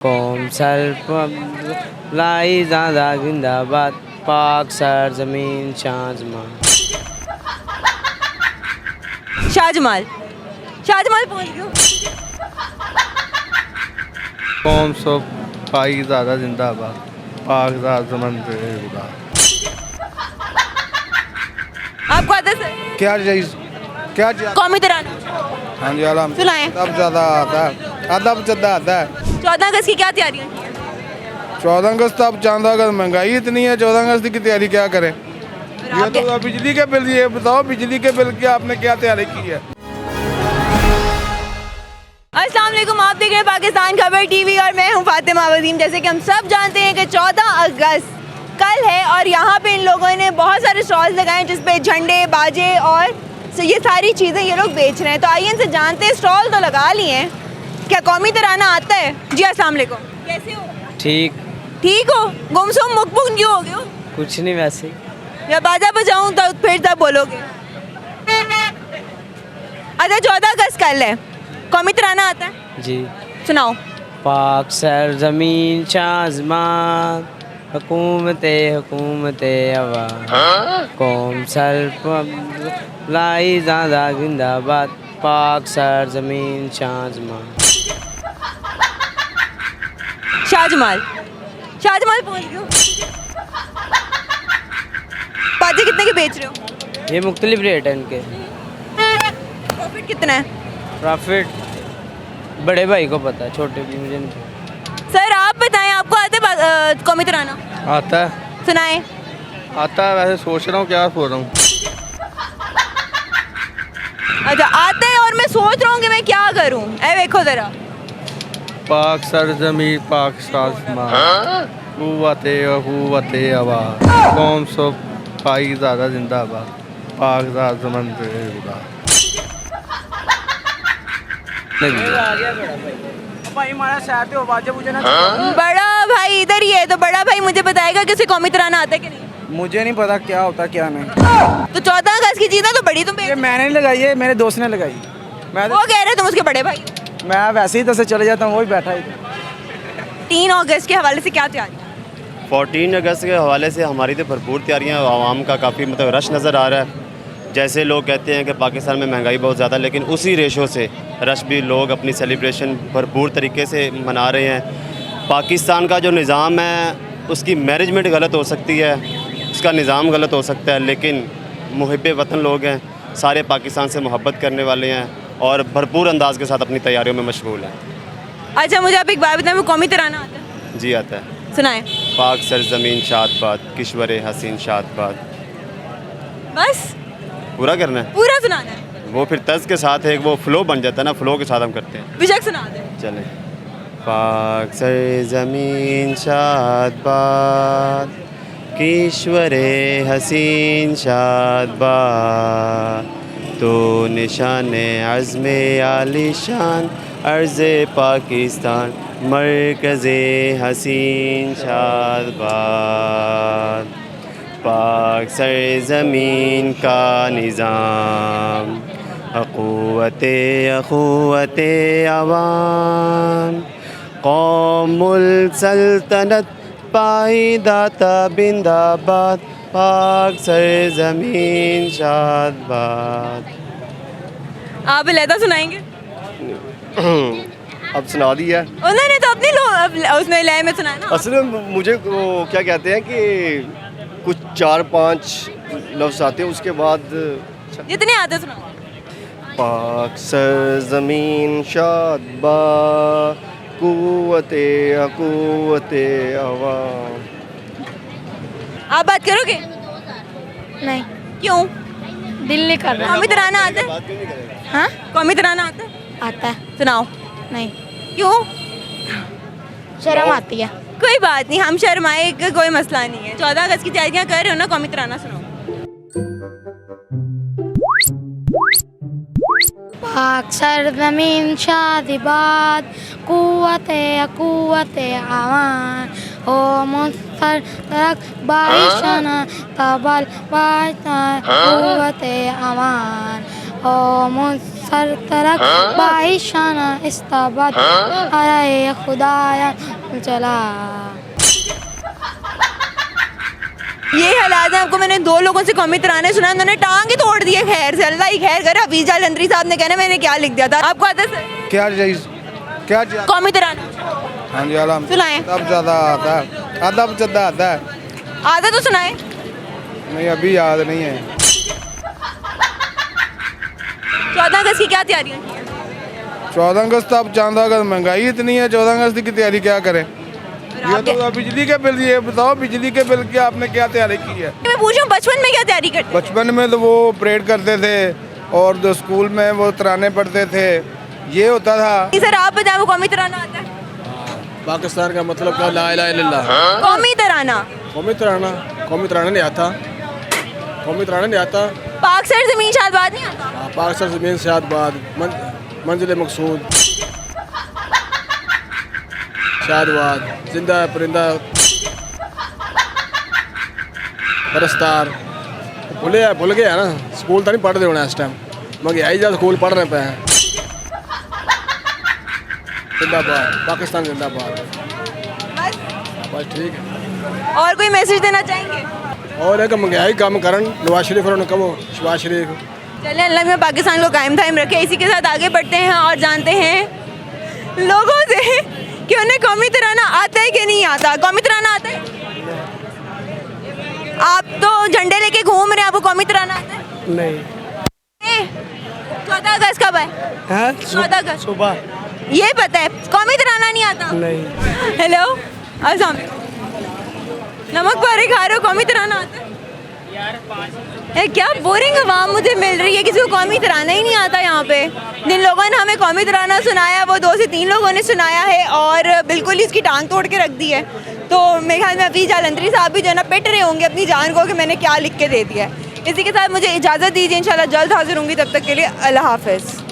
कौम सर लाई ज़्यादा जिंदाबाद पाक सर ज़मीन शाजमा शाहजमाल शाहजमाल पहुंच गयो। कौम सब पाई ज़्यादा जिंदाबाद पाक ज़मान आपको आता है सर? क्या चीज़ क्या चीज़ कौमी तराना हाँ जी आलम सुनाएं। अदब ज़्यादा आता है अदब ज़्यादा आता है 14 अगस्त की क्या तैयारियां की हैं? 14 अगस्त अब 14 अगस्त महंगाई इतनी है 14 अगस्त की तैयारी क्या करें ये आपके- तो बिजली के बिल ये बताओ बिजली के बिल की आपने क्या तैयारी की है। अस्सलाम वालेकुम, आप देख रहे हैं पाकिस्तान खबर टीवी और मैं हूं फातिमा वसीम। जैसे कि हम सब जानते हैं कि 14 अगस्त कल है और यहाँ पे इन लोगों ने बहुत सारे स्टॉल्स लगाए हैं जिस पे झंडे बाजे और ये सारी चीज़ें ये लोग बेच रहे हैं। तो आइए इनसे जानते हैं, स्टॉल तो लगा लिए हैं, क्या कौमी तराना आता है? जी अस्सलाम वालेकुम, कैसे हो? ठीक ठीक हो? गुमसुम मुकबुक क्यों हो गए हो? कुछ नहीं वैसे ही। या बाजा बजाऊं तो फिर तब बोलोगे? अच्छा 14 अगस्त कल है, कौमी तराना आता है, जी सुनाओ। पाक सर ज़मीन शाजमान हुकूमत हवा कौम सर लाई ज़्यादा जिंदाबाद पाक सर ज़मीन शाजमा शाहजमाल शाहजमाल पहुंच गयो। बाजे कितने के बेच रहे हो? ये मुख्तलिफ रेट है इनके। प्रॉफिट कितना है? प्रॉफिट बड़े भाई को पता है, छोटे भी मुझे नहीं पता। सर आप बताएं, आपको आता है कौमी तराना? आता है सुनाएं। आता है वैसे सोच रहा हूँ क्या सोच रहा हूँ अच्छा आता है और मैं सोच रहा हूँ कि मैं क्या करूँ। ऐ देखो ज़रा, पाक सर ज़मीन पाक साजमान कुव्वते हवा कौम सब पाई ज़्यादा जिंदाबाद पाक ज़मान बड़ा भाई इधर ही है, तो बड़ा भाई मुझे बताएगा कि उसे कौमी तराना आता है कि नहीं? मुझे नहीं पता क्या होता क्या नहीं। तो 14 अगस्त की चीज़ है तो बड़ी तुम ये मैंने नहीं लगाई है, मेरे दोस्त ने लगाई। वो कह रहे तुम उसके बड़े भाई हो। मैं वैसे ही तो से चले जाता हूँ, वही बैठा ही था। 3 अगस्त के हवाले से क्या तैयारी? 14 अगस्त के हवाले से हमारी तो भरपूर तैयारियां, आवाम का काफ़ी मतलब रश नज़र आ रहा है। जैसे लोग कहते हैं कि पाकिस्तान में महंगाई बहुत ज़्यादा, लेकिन उसी रेशो से रश भी लोग अपनी सेलिब्रेशन भरपूर तरीके से मना रहे हैं। पाकिस्तान का जो निज़ाम है उसकी मैनेजमेंट गलत हो सकती है, उसका निज़ाम गलत हो सकता है, लेकिन मुहिब्बे वतन लोग हैं, सारे पाकिस्तान से मोहब्बत करने वाले हैं और भरपूर अंदाज के साथ अपनी तैयारियों में मशगूल हैं। अच्छा मुझे आप एक बात बताएं, वो कौमी तराना आता है? जी आता है। सुनाएं। पाक सरजमीन शादबाद किश्वर हसीन शादबाद। बस पूरा करना है, पूरा सुनाना है? वो फिर तर्ज के साथ एक वो फ्लो बन जाता है ना, फ्लो के साथ हम करते हैं। बेशक सुना दे। चलें। पाक सरजमीन शादबाद किश्वर हसीन शादबाद तो निशान अज़्म आलिशान अर्ज़ पाकिस्तान मरकज़ हसीन शादबाद पाक सरज़मीन का निज़ाम अक़ुव्वते अवाम कौमुल सल्तनत पायदाता बिंदाबाद पाक सरज़मीन शादबाद। आप लहदा सुनाएंगे? अब सुना दी है। उन्होंने तो अपनी उसमें लय में सुनाया ना। असल में मुझे वो क्या कहते हैं कि कुछ 4-5 लफ्ज़ आते हैं, उसके बाद जितने आते सुना। पाक सरज़मीन शादबा कुव्वते अवाम। आप बात करोगे? नहीं, क्यों? दिल नहीं कर रहा। कौमी तराना आता है? हाँ कौमी तराना आता है? आता है। सुनाओ। नहीं, क्यों? शर्म आती है। कोई बात नहीं, हम शर्माए का कोई मसला नहीं है। 14 अगस्त की तैयारियां कर रहे हो ना, कौमी तराना सुनाओ। पाक सरज़मीन शादिबाद कुव्वते आवान हो मुस्तर तरक बारिशाना तबल बाजना कुव्वते आवान हो मुस्तर सरतरक बाहिशाना इस्ताबत अरे खुदाया चला। ये हालात है। आपको मैंने 2 लोगों से कौमी तराने सुना, उन्होंने टांग ही तोड़ दिए। खैर से अल्लाह ही खैर करे। हफीज जालंधरी साहब ने कहना मैंने क्या लिख दिया था। आपको आता है सर क्या चीज़ क्या चीज़? कौमी तराना? हाँ जी आलम सुनाएं। अब ज़्यादा आता है, अदब ज़्यादा आता है। आता तो सुनाए। नहीं अभी याद नहीं है। 14 अगस्त की क्या तैयारियां की हैं? 14 अगस्त अब चांद अगस्त महंगाई इतनी है, 14 अगस्त की तैयारी क्या करें? ये आपके- तो बिजली के बिल, ये बताओ बिजली के बिल की आपने क्या तैयारी की है? मैं पूछूं बचपन में क्या तैयारी करते? बचपन में तो वो परेड करते थे और जो स्कूल में वो तराने पढ़ते थे, ये होता था। सर आप बताएं वो कौमी तराना आता है? पाकिस्तान का मतलब क्या? ला इलाहा इल्लल्लाह। कौमी तराना। कौमी तराना नहीं आता। कौमी तराना नहीं आता। पाक सर जमीन शादबाद नहीं आता? पाकिस्तान ज़मीन से बाद मंजिल मकसूद शादवाद जिंदा परिंदा परस्तार भूल गया ना। स्कूल तो नहीं पढ़ते होना इस टाइम, मगर आई जा स्कूल पढ़ रहे पे हैं। जिंदाबाद पाकिस्तान जिंदाबाद। बस ठीक है। और कोई मैसेज देना चाहेंगे? और एक महंगाई कम करन नवाज शरीफ और कहो शहबाज शरीफ। चलिए अल्लाह में पाकिस्तान को कायम दायम रखे। इसी के साथ आगे बढ़ते हैं और जानते हैं लोगों से कि उन्हें कौमी तराना आता है कि नहीं आता। कौमी तराना आता है? आप तो झंडे लेके घूम रहे हैं, आपको कौमी तराना आता है? नहीं 14 अगस्त कब है? 14 अगस्त सुबह ये पता है, कौमी तराना नहीं आता? नहीं। हेलो अस्सलाम, नमक पारे खा रहे हो, कौमी तराना आता है? क्या बोरिंग आवाम मुझे मिल रही है, किसी को कौमी तराना ही नहीं आता यहाँ पे। जिन लोगों ने हमें कौमी तराना सुनाया वो 2 से 3 लोगों ने सुनाया है और बिल्कुल ही इसकी टांग तोड़ के रख दी है। तो मेरे ख्याल में हफीज जालंधरी साहब भी जो है ना पिट रहे होंगे अपनी जान को कि मैंने क्या लिख के दे दिया है। इसी के साथ मुझे इजाज़त दीजिए, इंशाल्लाह जल्द हाजिर होंगी, तब तक के लिए अल्लाह हाफ़िज़।